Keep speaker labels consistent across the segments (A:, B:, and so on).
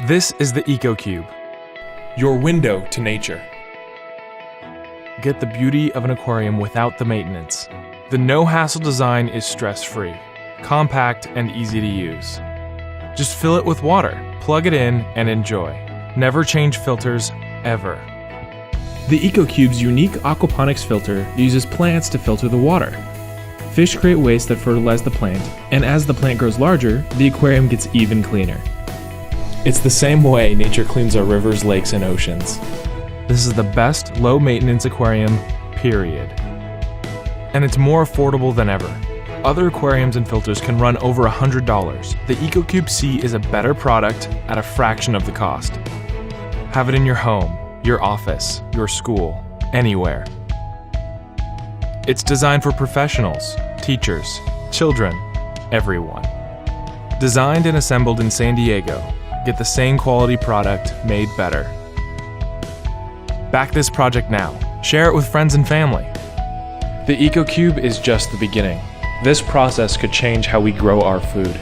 A: This is the EcoCube, your window to nature. Get the beauty of an aquarium without the maintenance. The no-hassle design is stress-free, compact, and easy to use. Just fill it with water, plug it in, and enjoy. Never change filters, ever. The EcoCube's unique aquaponics filter uses plants to filter the water. Fish create waste that fertilize the plant, and as the plant grows larger, the aquarium gets even cleaner. It's the same way nature cleans our rivers, lakes, and oceans. This is the best low-maintenance aquarium, period. And it's more affordable than ever. Other aquariums and filters can run over $100. The EcoCube C is a better product at a fraction of the cost. Have it in your home, your office, your school, anywhere. It's designed for professionals, teachers, children, everyone. Designed and assembled in San Diego, get the same quality product made better. Back this project now. Share it with friends and family. The EcoCube is just the beginning. This process could change how we grow our food.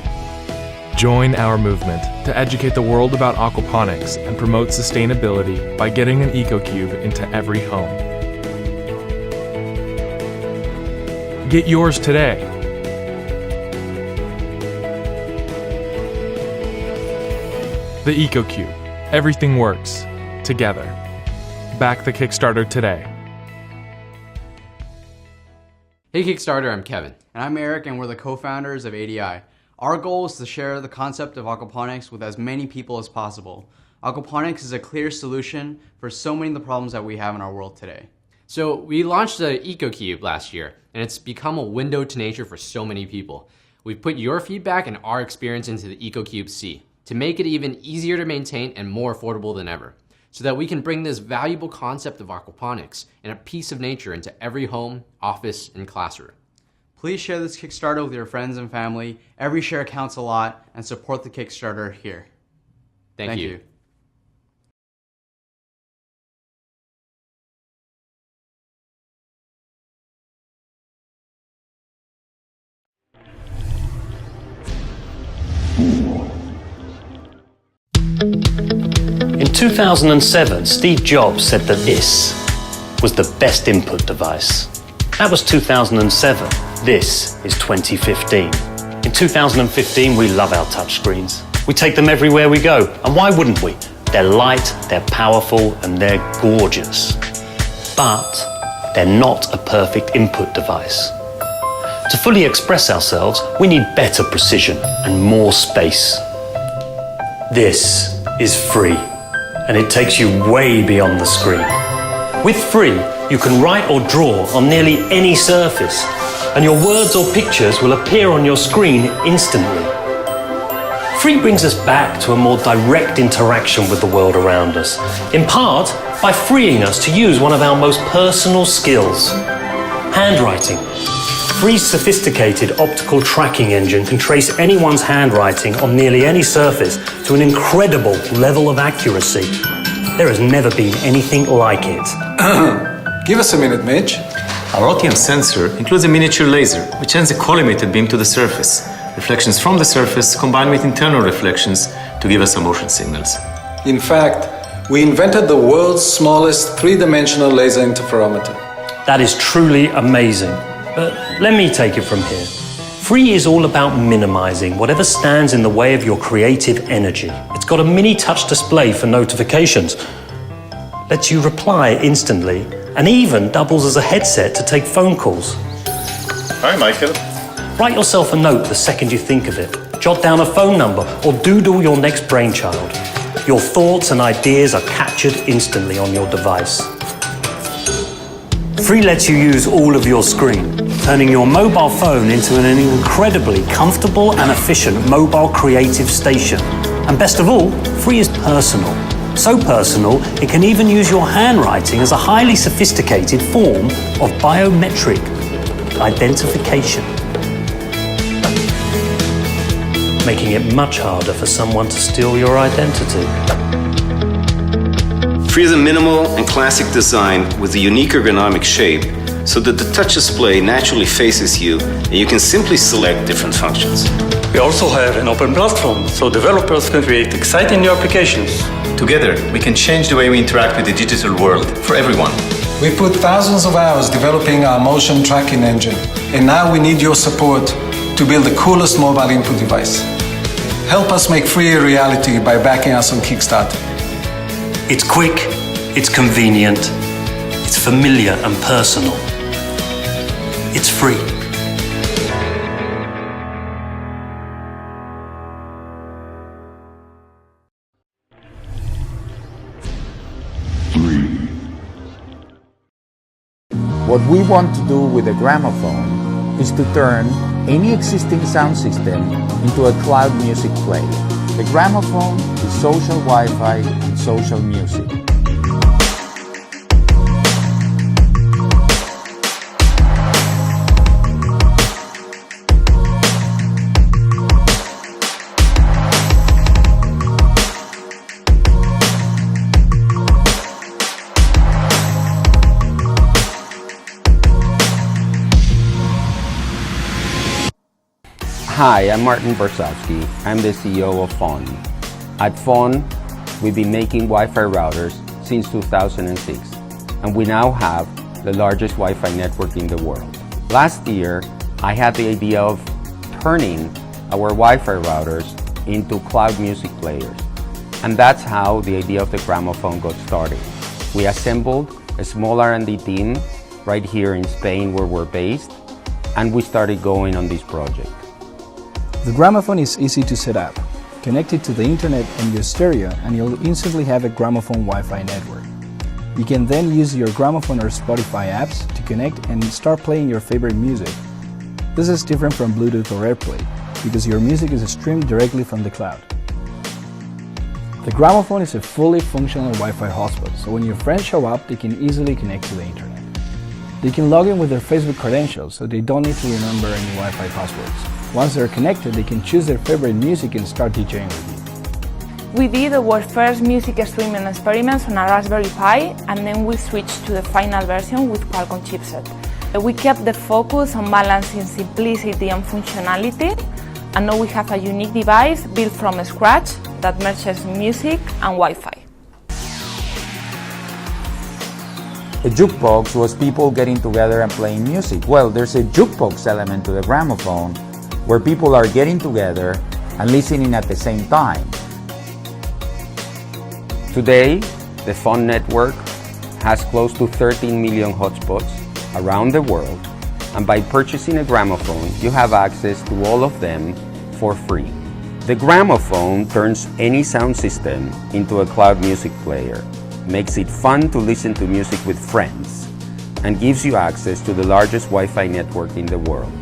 A: Join our movement to educate the world about aquaponics and promote sustainability by getting an EcoCube into every home. Get yours today. The EcoCube. Everything works. Together. Back the Kickstarter today.
B: Hey Kickstarter, I'm Kevin.
C: And I'm Eric, and we're the co-founders of ADI. Our goal is to share the concept of aquaponics with as many people as possible. Aquaponics is a clear solution for so many of the problems that we have in our world today.
B: So we launched the EcoCube last year, and it's become a window to nature for so many people. We've put your feedback and our experience into the EcoCube C to make it even easier to maintain and more affordable than ever, so that we can bring this valuable concept of aquaponics and a piece of nature into every home, office, and classroom.
C: Please share this Kickstarter with your friends and family. Every share counts a lot, and support the Kickstarter here.
B: Thank you.
D: In 2007, Steve Jobs said that this was the best input device. That was 2007. This is 2015. In 2015, we love our touchscreens. We take them everywhere we go, and why wouldn't we? They're light, they're powerful, and they're gorgeous. But they're not a perfect input device. To fully express ourselves, we need better precision and more space. This is free, and it takes you way beyond the screen. With free, you can write or draw on nearly any surface, and your words or pictures will appear on your screen instantly. Free brings us back to a more direct interaction with the world around us, in part by freeing us to use one of our most personal skills, handwriting. Free's sophisticated optical tracking engine can trace anyone's handwriting on nearly any surface to an incredible level of accuracy. There has never been anything like it.
E: Give us a minute, Mitch.
F: Our OTM sensor includes a miniature laser, which sends a collimated beam to the surface. Reflections from the surface combine with internal reflections to give us some motion signals.
E: In fact, we invented the world's smallest three-dimensional laser interferometer.
D: That is truly amazing. But let me take it from here. Free is all about minimizing whatever stands in the way of your creative energy. It's got a mini touch display for notifications, lets you reply instantly, and even doubles as a headset to take phone calls.
F: Hi, Michael.
D: Write yourself a note the second you think of it. Jot down a phone number or doodle your next brainchild. Your thoughts and ideas are captured instantly on your device. Free lets you use all of your screen, turning your mobile phone into an incredibly comfortable and efficient mobile creative station. And best of all, Free is personal. So personal, it can even use your handwriting as a highly sophisticated form of biometric identification, making it much harder for someone to steal your identity.
G: Free is a minimal and classic design with a unique ergonomic shape,
F: so that the touch display naturally faces you and you can simply select different functions.
D: We also have an open platform, so developers can create exciting new applications.
F: Together, we can change the way we interact with the digital world for everyone.
E: We put thousands of hours developing our motion tracking engine, and now we need your support to build the coolest mobile input device. Help us make free a reality by backing us on Kickstarter.
D: It's quick, it's convenient, it's familiar and personal. It's free.
G: What we want to do with a gramophone is to turn any existing sound system into a cloud music player. The gramophone is social Wi-Fi and social music.
H: Hi, I'm Martin Borsowski. I'm the CEO of FON. At FON, we've been making Wi-Fi routers since 2006, and we now have the largest Wi-Fi network in the world. Last year, I had the idea of turning our Wi-Fi routers into cloud music players, and that's how the idea of the gramophone got started. We assembled a small R&D team right here in Spain where we're based, and we started going on this project.
I: The gramophone is easy to set up. Connect it to the internet and your stereo and you'll instantly have a gramophone Wi-Fi network. You can then use your gramophone or Spotify apps to connect and start playing your favorite music. This is different from Bluetooth or AirPlay because your music is streamed directly from the cloud. The gramophone is a fully functional Wi-Fi hotspot, so when your friends show up, they can easily connect to the internet. They can log in with their Facebook credentials, so they don't need to remember any Wi-Fi passwords. Once they're connected, they can choose their favorite music and start DJing with you.
J: We did our first music streaming experiments on a Raspberry Pi, and then we switched to the final version with Qualcomm chipset. We kept the focus on balancing simplicity and functionality, and now we have a unique device built from scratch that merges music and Wi-Fi.
G: A jukebox was people getting together and playing music. Well, there's a jukebox element to the gramophone where people are getting together and listening at the same time.
H: Today, the FON network has close to 13 million hotspots around the world, and by purchasing a gramophone, you have access to all of them for free. The gramophone turns any sound system into a cloud music player, makes it fun to listen to music with friends, and gives you access to the largest Wi-Fi network in the world.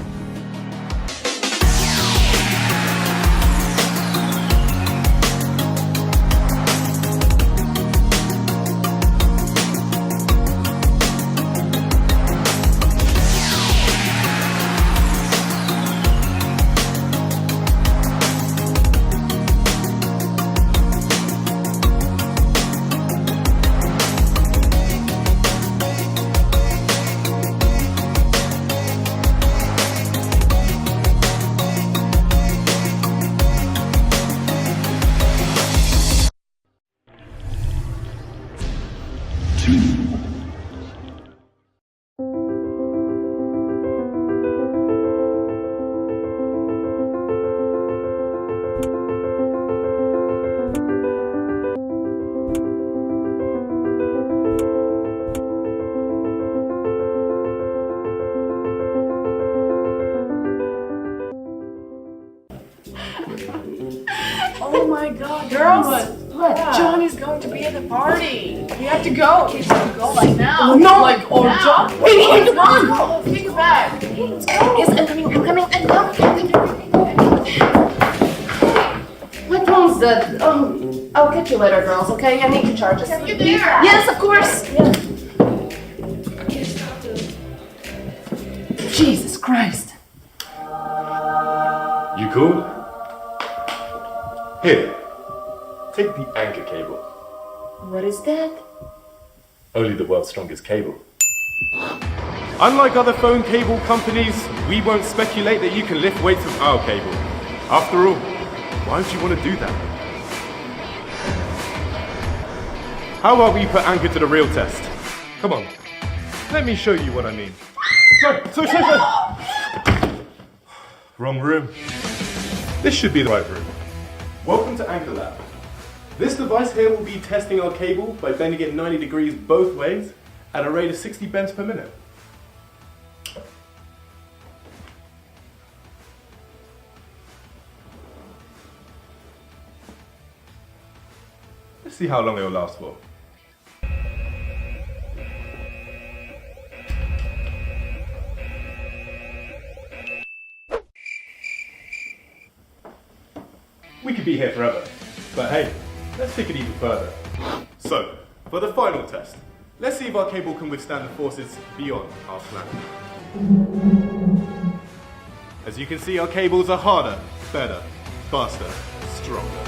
K: Oh my god, girls! What? John is going to be at the party. You have to go. You have to go like now. No, like or now. John. Wait, come on. Go. Take it back. Let's go. Yes, I'm coming. I'm coming. What phone's that? I'll catch you later, girls. Okay? I need to charge it. You there? Yes, of course. Yeah. Jesus Christ.
L: You cool? Here, take the anchor cable.
K: What is that?
L: Only the world's strongest cable. Unlike other phone cable companies, we won't speculate that you can lift weights with our cable. After all, why would you want to do that? How about we put Anchor to the real test? Come on, let me show you what I mean. Sorry. Wrong room. This should be the right room. Welcome to Anchor Lab. This device here will be testing our cable by bending it 90 degrees both ways at a rate of 60 bends per minute. Let's see how long it will last for. We could be here forever, but hey, let's take it even further. So, for the final test, let's see if our cable can withstand the forces beyond our planet. As you can see, our cables are harder, better, faster, stronger.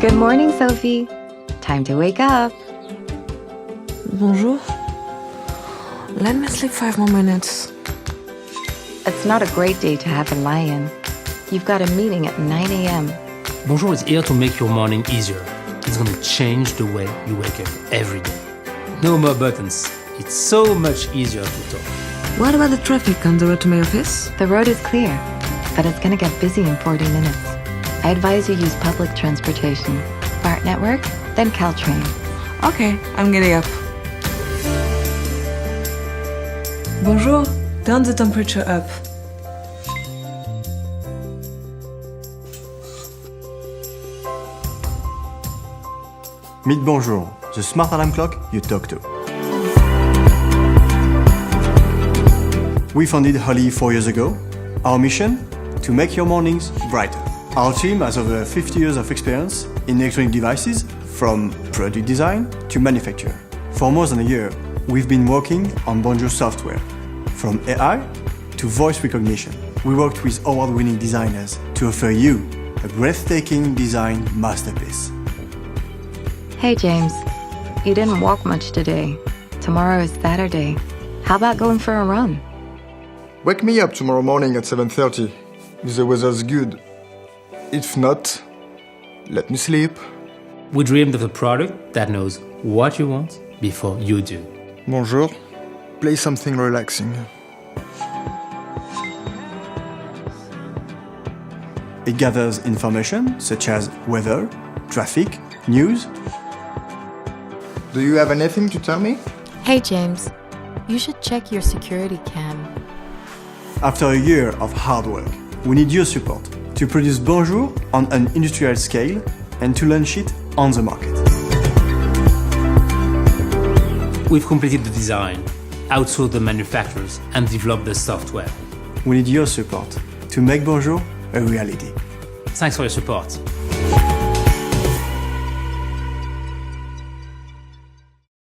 M: Good morning, Sophie. Time to wake up.
N: Bonjour. Let me sleep 5 more minutes.
M: It's not a great day to have a lie-in. You've got a meeting at 9 a.m.
O: Bonjour is here to make your morning easier. It's gonna change the way you wake up every day. No more buttons. It's so much easier to talk.
N: What about the traffic on the road to my office?
M: The road is clear, but it's gonna get busy in 40 minutes. I advise you use public transportation. BART network, then Caltrain.
N: Okay, I'm getting up. Bonjour, turn the temperature up.
P: Meet Bonjour, the smart alarm clock you talk to. We founded Holly 4 years ago. Our mission? To make your mornings brighter. Our team has over 50 years of experience in electronic devices, from product design to manufacture. For more than a year, we've been working on Bonjour software, from AI to voice recognition. We worked with award-winning designers to offer you a breathtaking design masterpiece.
M: Hey, James. You didn't walk much today. Tomorrow is Saturday. How about going for a run?
Q: Wake me up tomorrow morning at 7:30, if the weather's good. If not, let me sleep.
O: We dreamed of a product that knows what you want before you do.
Q: Bonjour. Play something relaxing.
P: It gathers information such as weather, traffic, news.
Q: Do you have anything to tell me?
R: Hey, James. You should check your security cam.
P: After a year of hard work, we need your support to produce Bonjour on an industrial scale and to launch it on the market.
O: We've completed the design, outsourced the manufacturers, and developed the software.
P: We need your support to make Bonjour a reality.
O: Thanks for your support.